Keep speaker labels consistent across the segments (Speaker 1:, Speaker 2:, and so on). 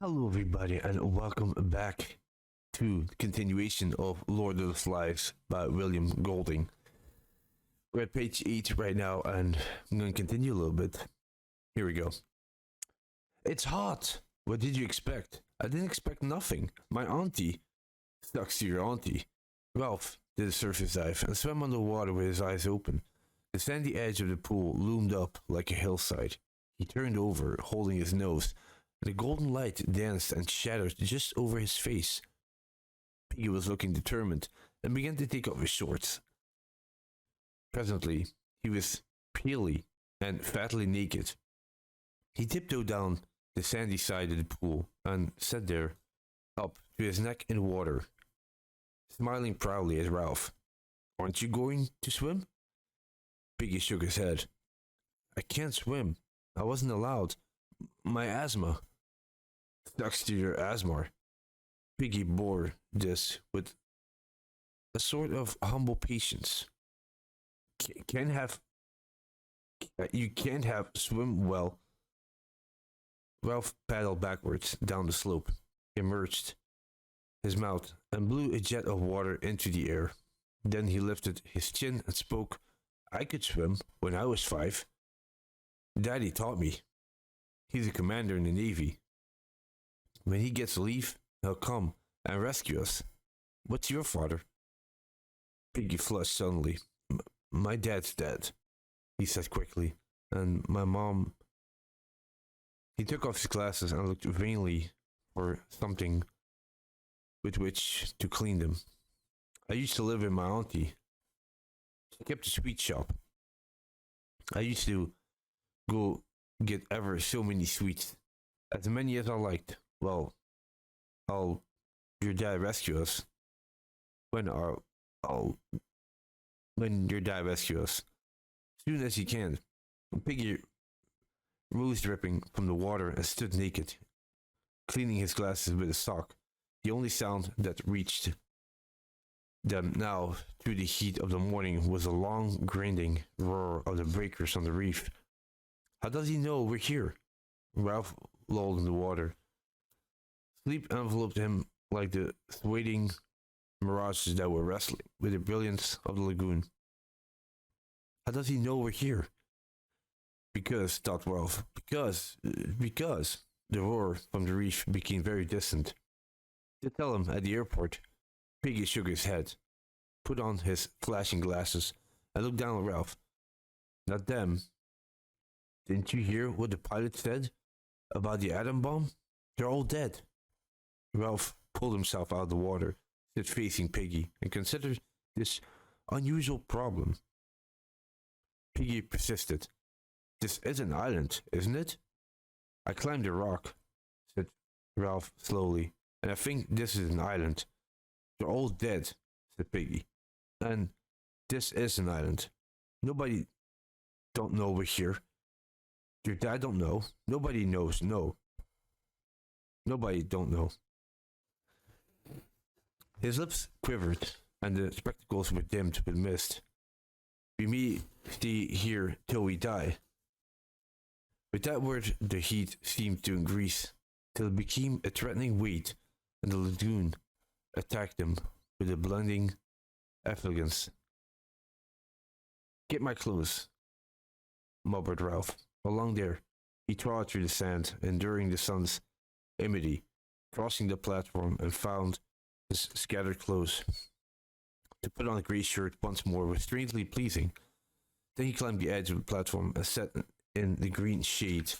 Speaker 1: Hello, everybody, and welcome back to the continuation of Lord of the Flies by William Golding. We're at page 8 right now, and I'm going to continue a little bit. Here we go. It's hot. What did you expect? I didn't expect nothing. My auntie. Sucks to your auntie. Ralph did a surface dive and swam underwater with his eyes open. The sandy edge of the pool loomed up like a hillside. He turned over, holding his nose. The golden light danced and shadowed just over his face. Piggy was looking determined and began to take off his shorts. Presently, he was palely and fatly naked. He tiptoed down the sandy side of the pool and sat there, up to his neck in water, smiling proudly at Ralph. Aren't you going to swim? Piggy shook his head. I can't swim. I wasn't allowed. My asthma. Sucks to your asthma. Piggy bore this with a sort of humble patience. Can't have you can't have swim well. Ralph paddled backwards down the slope, emerged his mouth, and blew a jet of water into the air. Then he lifted his chin and spoke. I could swim when I was 5. Daddy taught me. He's a commander in the Navy. When he gets leave, he'll come and rescue us. What's your father? Piggy flushed suddenly. My dad's dead, he said quickly, and my mom. He took off his glasses and looked vainly for something with which to clean them. I used to live with my auntie. She kept a sweet shop. I used to go get ever so many sweets, as many as I liked. Well, I'll your dad rescue us. When I'll when your dad rescue us. Soon as he can. Piggy rose dripping from the water and stood naked, cleaning his glasses with a sock. The only sound that reached them now through the heat of the morning was the long grinding roar of the breakers on the reef. How does he know we're here? Ralph lolled in the water. Sleep enveloped him like the swaying mirages that were wrestling with the brilliance of the lagoon. How does he know we're here? Because, thought Ralph, because the roar from the reef became very distant. To tell him at the airport, Piggy shook his head, put on his flashing glasses, and looked down at Ralph. Not them. Didn't you hear what the pilot said about the atom bomb? They're all dead. Ralph pulled himself out of the water, stood facing Piggy, and considered this unusual problem. Piggy persisted. This is an island, isn't it? I climbed a rock, said Ralph slowly, and I think this is an island. They're all dead, said Piggy. And this is an island. Nobody don't know we're here. Your dad don't know. Nobody knows. No. Nobody don't know. His lips quivered, and the spectacles were dimmed with mist. We may stay here till we die. With that word, the heat seemed to increase, till it became a threatening weight, and the lagoon attacked them with a blinding effulgence. Get my clothes, mumbled Ralph. Along there, he trod through the sand, enduring the sun's enmity, crossing the platform, and found his scattered clothes. To put on a grey shirt once more was strangely pleasing. Then he climbed the edge of the platform and sat in the green shade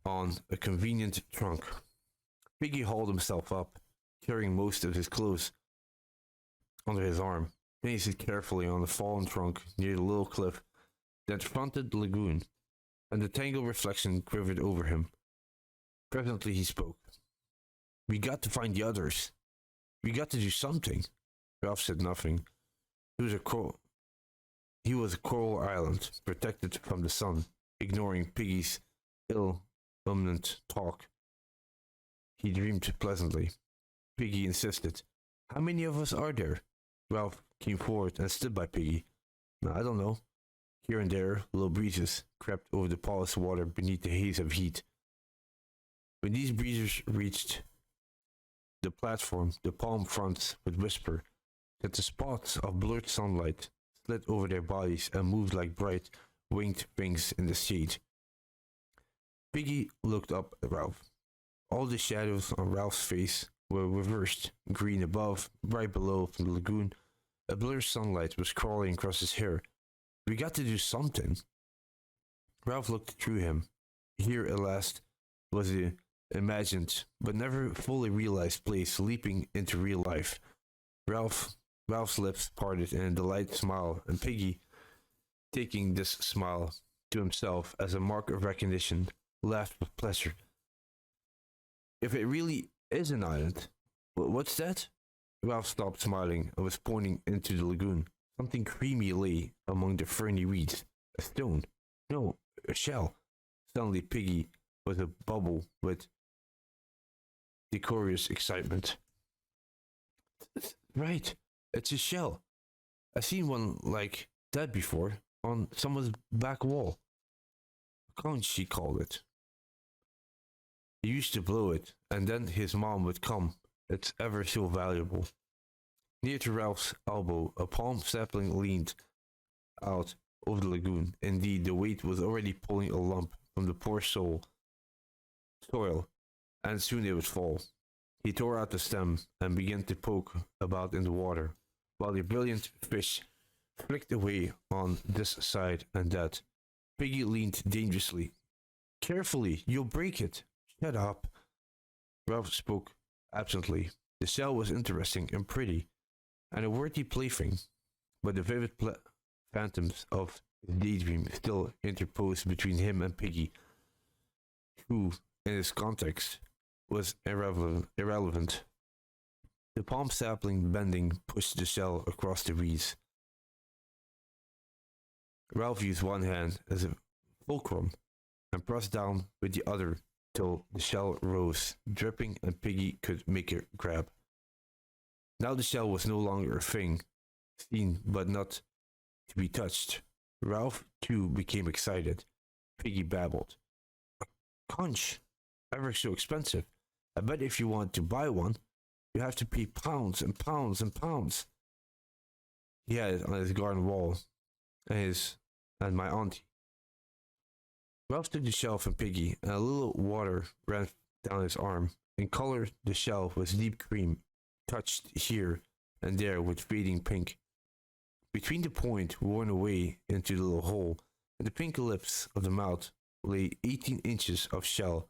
Speaker 1: on a convenient trunk. Piggy hauled himself up, carrying most of his clothes under his arm. Then he sat carefully on the fallen trunk near the little cliff that fronted the lagoon, and the tangled reflection quivered over him. Presently he spoke. We got to find the others. We got to do something. Ralph said nothing. He was a coral island, protected from the sun, ignoring Piggy's ill-luminant talk. He dreamed pleasantly. Piggy insisted. How many of us are there? Ralph came forward and stood by Piggy. I don't know. Here and there, little breezes crept over the polished water beneath the haze of heat. When these breezers reached the platform, the palm fronts would whisper that the spots of blurred sunlight slid over their bodies and moved like bright winged wings in the shade. Piggy looked up at Ralph. All the shadows on Ralph's face were reversed, green above, bright below from the lagoon. A blurred sunlight was crawling across his hair. We got to do something. Ralph looked through him. Here at last was the imagined but never fully realized place leaping into real life. Ralph's lips parted in a delighted smile, and Piggy, taking this smile to himself as a mark of recognition, laughed with pleasure. If it really is an island, what's that? Ralph stopped smiling and was pointing into the lagoon. Something creamy lay among the ferny reeds. A stone. No, a shell. Suddenly Piggy was a bubble with decorous excitement. Right, it's a shell. I've seen one like that before on someone's back wall. A conch, she called it. He used to blow it, and then his mom would come. It's ever so valuable. Near to Ralph's elbow, a palm sapling leaned out over the lagoon. Indeed, the weight was already pulling a lump from the poor soil, and soon it would fall. He tore out the stem and began to poke about in the water, while the brilliant fish flicked away on this side and that. Piggy leaned dangerously. Carefully, you'll break it. Shut up. Ralph spoke absently. The shell was interesting and pretty, and a worthy plaything, but the vivid phantoms of his daydream still interposed between him and Piggy, who, in this context, was irrelevant. The palm sapling bending pushed the shell across the reeds. Ralph used one hand as a fulcrum and pressed down with the other till the shell rose, dripping, and Piggy could make a grab. Now the shell was no longer a thing, seen but not to be touched. Ralph, too, became excited. Piggy babbled. "A conch? Ever so expensive. I bet if you want to buy one, you have to pay pounds and pounds and pounds." He had it on his garden wall, and my auntie. Ralph took the shell from Piggy, and a little water ran down his arm. In color, the shell was deep cream, touched here and there with fading pink. Between the point worn away into the little hole and the pink lips of the mouth lay 18 inches of shell,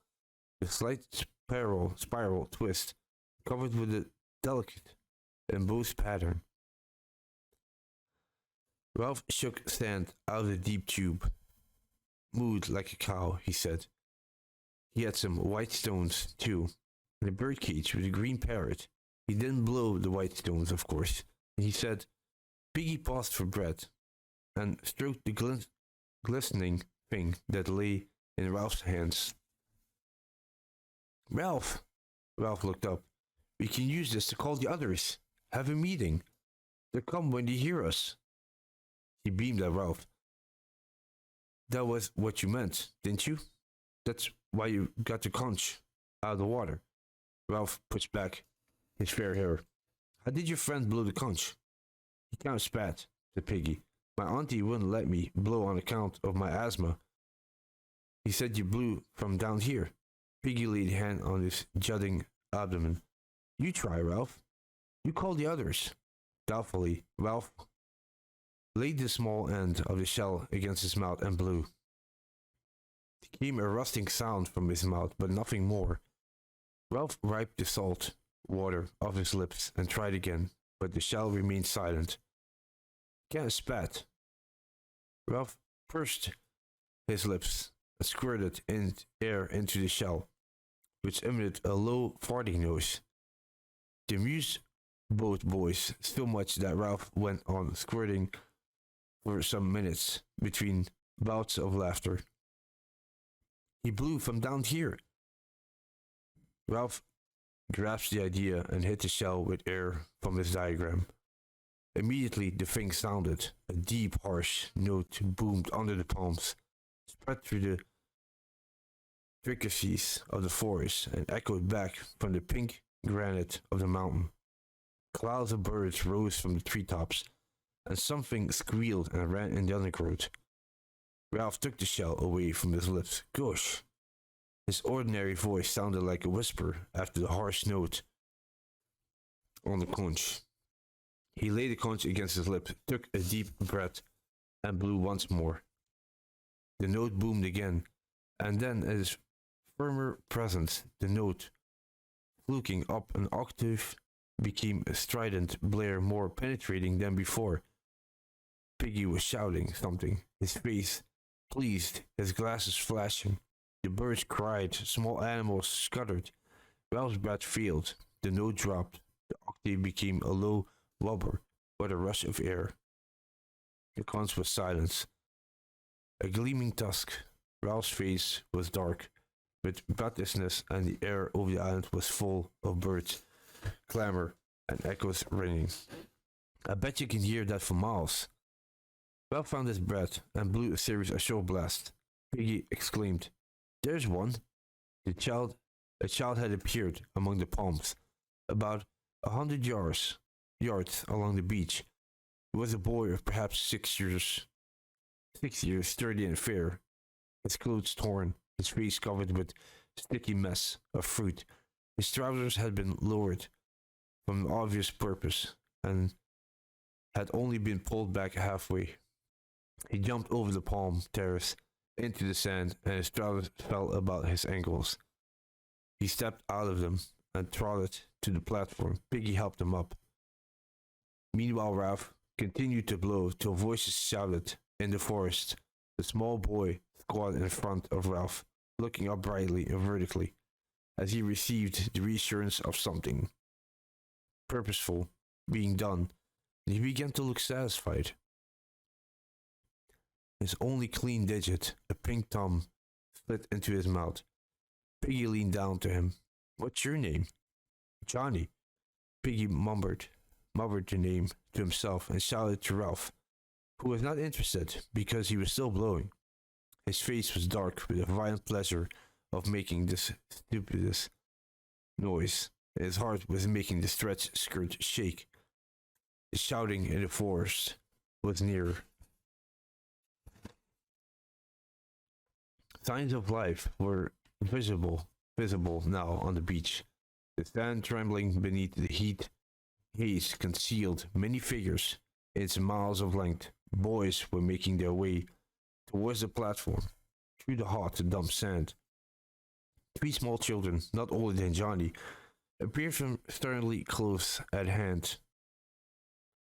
Speaker 1: with slight spiral twist, covered with a delicate embossed pattern. Ralph shook sand out of the deep tube. "Mooed like a cow," he said. He had some white stones, too, and a birdcage with a green parrot. He didn't blow the white stones, of course. And he said, Piggy paused for breath and stroked the glistening thing that lay in Ralph's hands. "Ralph!" Ralph looked up. "We can use this to call the others. Have a meeting. They'll come when they hear us." He beamed at Ralph. "That was what you meant, didn't you? That's why you got the conch out of the water." Ralph pushed back his fair hair. "How did your friend blow the conch?" "He kind of spat," said Piggy. "My auntie wouldn't let me blow on account of my asthma. He said you blew from down here." Piggy laid a hand on his jutting abdomen. "You try, Ralph. You call the others." Doubtfully, Ralph laid the small end of the shell against his mouth and blew. There came a rustling sound from his mouth, but nothing more. Ralph wiped the salt water off his lips and tried again, but the shell remained silent. Ken spat. Ralph pursed his lips and squirted in air into the shell, which emitted a low farting noise. It amused both boys so much that Ralph went on squirting for some minutes between bouts of laughter. "He blew from down here." Ralph grasped the idea and hit the shell with air from his diagram. Immediately the thing sounded. A deep, harsh note boomed under the palms, spread through the intricacies of the forest and echoed back from the pink granite of the mountain. Clouds of birds rose from the treetops, and something squealed and ran in the undergrowth. Ralph took the shell away from his lips. Gosh! His ordinary voice sounded like a whisper after the harsh note on the conch. He laid the conch against his lips, took a deep breath, and blew once more. The note boomed again, and then at his firmer presence, the note, fluking up an octave, became a strident blare more penetrating than before. Piggy was shouting something, his face pleased, his glasses flashing. The birds cried, small animals scuttered. Ralph's breath failed, the note dropped, the octave became a low wobber, but a rush of air. The conch was silence. A gleaming tusk. Ralph's face was dark with breathlessness, and the air over the island was full of birds, clamor, and echoes ringing. I bet you can hear that for miles. Ralph found his breath and blew a series of short blasts. Piggy exclaimed, "There's one!" A child had appeared among the palms, about 100 yards along the beach. He was a boy of perhaps 6 years, sturdy and fair, his clothes torn, his face covered with sticky mess of fruit. His trousers had been lowered from an obvious purpose and had only been pulled back halfway. He jumped over the palm terrace into the sand, and his trousers fell about his ankles. He stepped out of them and trotted to the platform. Piggy helped him up. Meanwhile, Ralph continued to blow till voices shouted in the forest. The small boy squatted in front of Ralph, looking up brightly and vertically, as he received the reassurance of something purposeful being done, and he began to look satisfied. His only clean digit, a pink thumb, slid into his mouth. Piggy leaned down to him. "What's your name?" "Johnny." Piggy mumbled the name to himself and shouted to Ralph, who was not interested because he was still blowing. His face was dark with a violent pleasure of making this stupidest noise, and his heart was making the stretched skirt shake. The shouting in the forest was nearer. Signs of life were visible now on the beach. The sand trembling beneath the heat haze concealed many figures. Its miles of length. Boys were making their way towards the platform, through the hot, damp sand. 3 small children, not older than Johnny, appeared from sternly close at hand,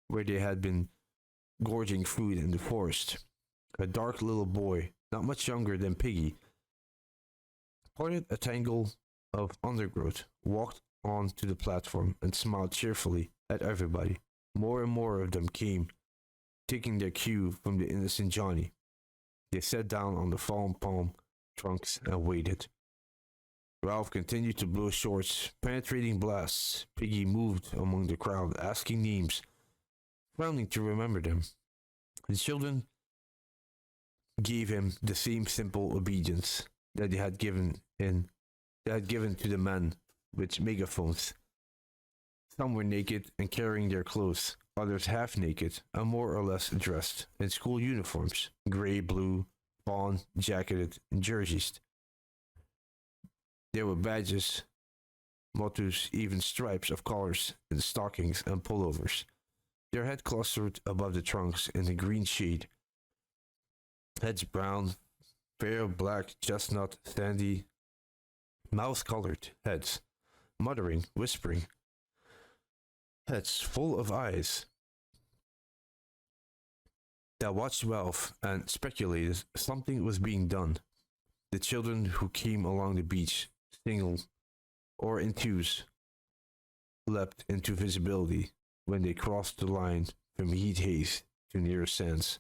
Speaker 1: where they had been gorging food in the forest. A dark little boy, not much younger than Piggy, parted a tangle of undergrowth, walked on to the platform, and smiled cheerfully at everybody. More and more of them came, taking their cue from the innocent Johnny. They sat down on the fallen palm trunks and waited. Ralph continued to blow short, penetrating blasts. Piggy moved among the crowd, asking names, frowning to remember them. The children gave him the same simple obedience that they had given to the men with megaphones. Some were naked and carrying their clothes, others half naked and more or less dressed in school uniforms, gray, blue, fawn, jacketed, and jerseys. There were badges, mottos, even stripes of collars in the stockings and pullovers. Their heads clustered above the trunks in the green shade. Heads brown, fair, black, chestnut, sandy, mouse-colored heads, muttering, whispering. Heads full of eyes that watched Ralph and speculated something was being done. The children who came along the beach, single or in twos, leapt into visibility when they crossed the line from heat haze to near sands.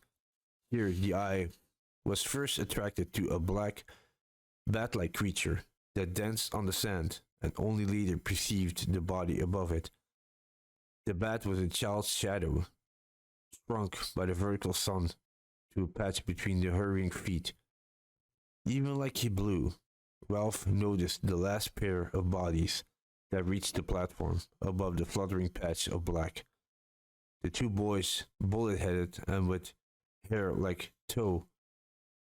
Speaker 1: Here the eye was first attracted to a black, bat-like creature that danced on the sand, and only later perceived the body above it. The bat was a child's shadow, shrunk by the vertical sun to a patch between the hurrying feet. Even like he blew, Ralph noticed the last pair of bodies that reached the platform above the fluttering patch of black. The two boys, bullet-headed and with hair like tow,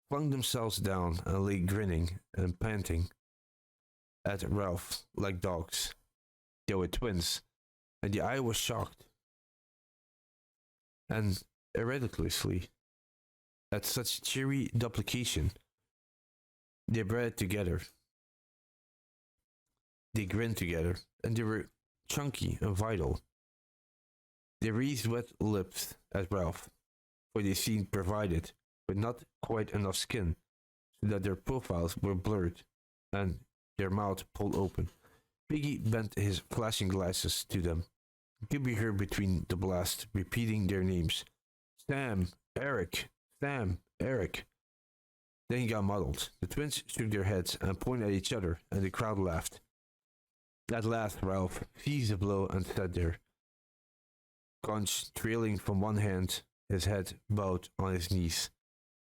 Speaker 1: flung themselves down and lay grinning and panting at Ralph like dogs. They were twins, and the eye was shocked and incredulously at such cheery duplication. They bred together, they grinned together, and they were chunky and vital. They wreathed wet lips at Ralph, for they seemed provided with not quite enough skin, so that their profiles were blurred and their mouths pulled open. Piggy bent his flashing glasses to them. Gibby heard between the blast, repeating their names. Sam, Eric, Sam, Eric. Then he got muddled. The twins shook their heads and pointed at each other, and the crowd laughed. At last Ralph seized a blow and sat there, conch trailing from one hand, his head bowed on his knees.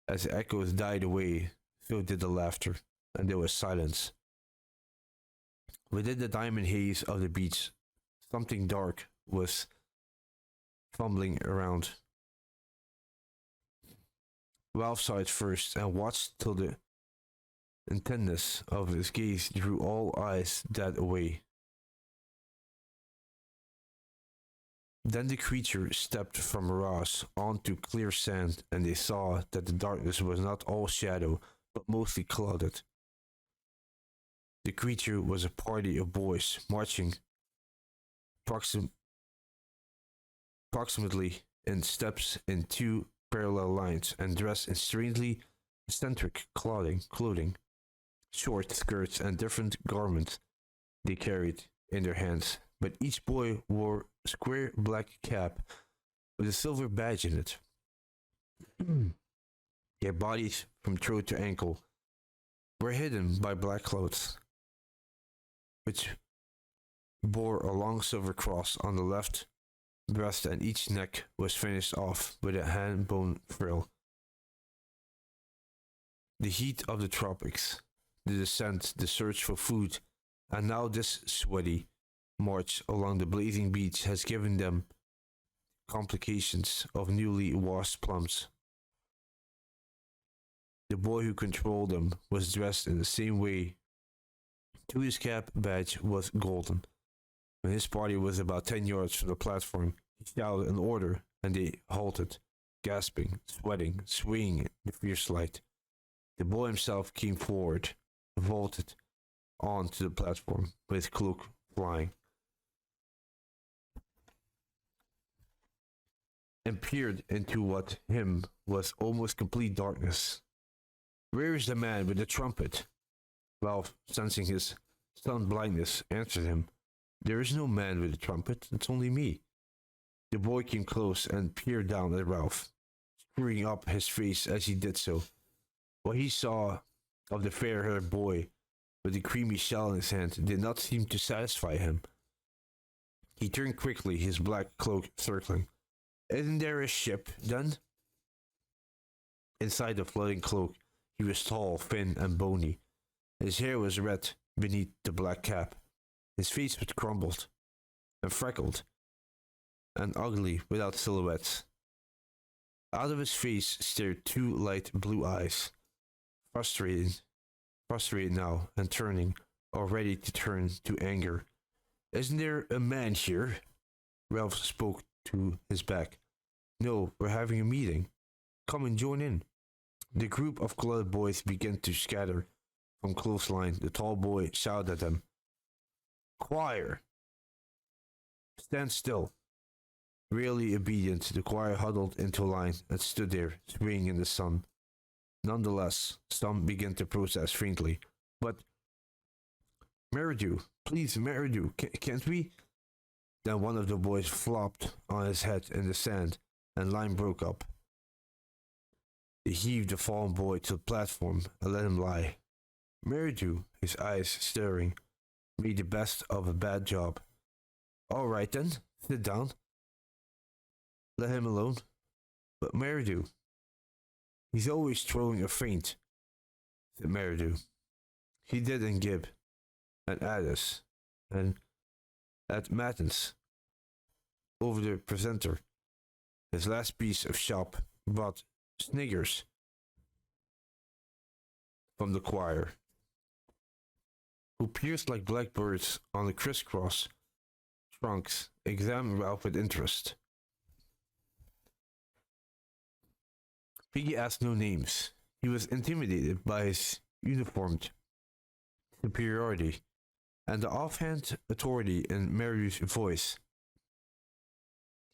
Speaker 1: As the echoes died away, so did the laughter, and there was silence. Within the diamond haze of the beach, something dark was fumbling around. Ralph saw it first and watched till the intentness of his gaze drew all eyes that away. Then the creature stepped from Ross onto clear sand, and they saw that the darkness was not all shadow, but mostly clouded. The creature was a party of boys marching approximately in steps in two parallel lines and dressed in strangely eccentric clothing, short skirts and different garments they carried in their hands, but each boy wore a square black cap with a silver badge in it. Their bodies from throat to ankle were hidden by black clothes, which bore a long silver cross on the left breast, and each neck was finished off with a hand-bone frill. The heat of the tropics, the descent, the search for food, and now this sweaty march along the blazing beach has given them complications of newly washed plums. The boy who controlled them was dressed in the same way, too. His cap badge was golden. When his party was about 10 yards from the platform, he shouted an order, and they halted, gasping, sweating, swaying in the fierce light. The boy himself came forward, vaulted onto the platform, with his cloak flying, and peered into what him was almost complete darkness. "Where is the man with the trumpet?" Ralph, sensing his stunned blindness, answered him. "There is no man with a trumpet, it's only me." The boy came close and peered down at Ralph, screwing up his face as he did so. What he saw of the fair-haired boy with the creamy shell in his hand did not seem to satisfy him. He turned quickly, his black cloak circling. "Isn't there a ship, then?" Inside the floating cloak, he was tall, thin, and bony. His hair was red beneath the black cap. His face was crumpled and freckled and ugly without silhouettes. Out of his face stared two light blue eyes, frustrated now and turning, or ready to turn to anger. "Isn't there a man here?" Ralph spoke to his back. "No, we're having a meeting. Come and join in." The group of colored boys began to scatter from close line. The tall boy shouted at them. "Choir, stand still." Really obedient, the choir huddled into line and stood there, swaying in the sun. Nonetheless, some began to protest faintly. "But, Meridew, please, Meridew, can't we?" Then one of the boys flopped on his head in the sand, and line broke up. They heaved the fallen boy to the platform and let him lie. Meridew, his eyes staring, made the best of a bad job. "All right then, sit down. Let him alone." "But Meridew, he's always throwing a feint," said Meridew. He did in Gib, and Addis, and at Matins, over the presenter. His last piece of shop brought sniggers from the choir, who pierced like blackbirds on the crisscross trunks, examined Ralph with interest. Piggy asked no names. He was intimidated by his uniformed superiority and the offhand authority in Mary's voice.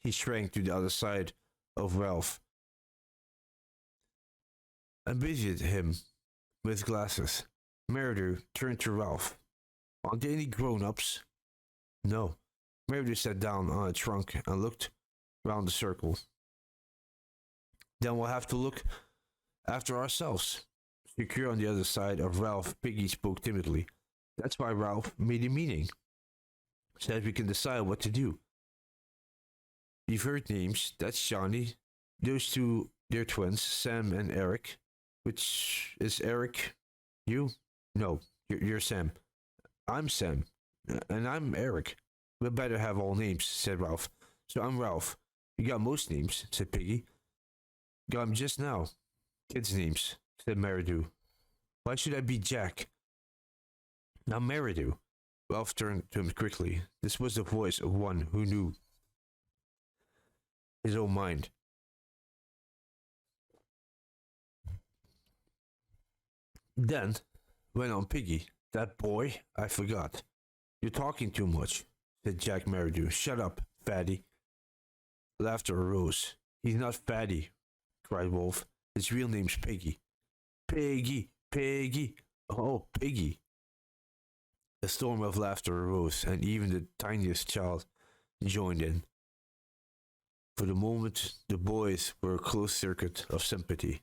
Speaker 1: He shrank to the other side of Ralph and busied him with glasses. Meridu turned to Ralph. Aren't there any grown-ups? No. Meridu sat down on a trunk and looked round the circle. Then we'll have to look after ourselves. Secure on the other side of Ralph, Piggy spoke timidly. That's why Ralph made a meeting. Said we can decide what to do. You've heard names. That's Johnny. Those two, they're twins, Sam and Eric. Which is Eric? You? No, you're Sam. I'm Sam. And I'm Eric. We'd better have all names, said Ralph. So I'm Ralph. You got most names, said Piggy. Got 'em just now. Kids' names, said Meridu. Why should I be Jack? Now Meridu. Ralph turned to him quickly. This was the voice of one who knew his own mind. Then went on Piggy. That boy, I forgot. You're talking too much, said Jack Meridu. Shut up, fatty. Laughter arose. He's not fatty, cried Wolf. His real name's Piggy. Piggy, Piggy, oh, Piggy. A storm of laughter arose, and even the tiniest child joined in. For the moment, the boys were a close circuit of sympathy.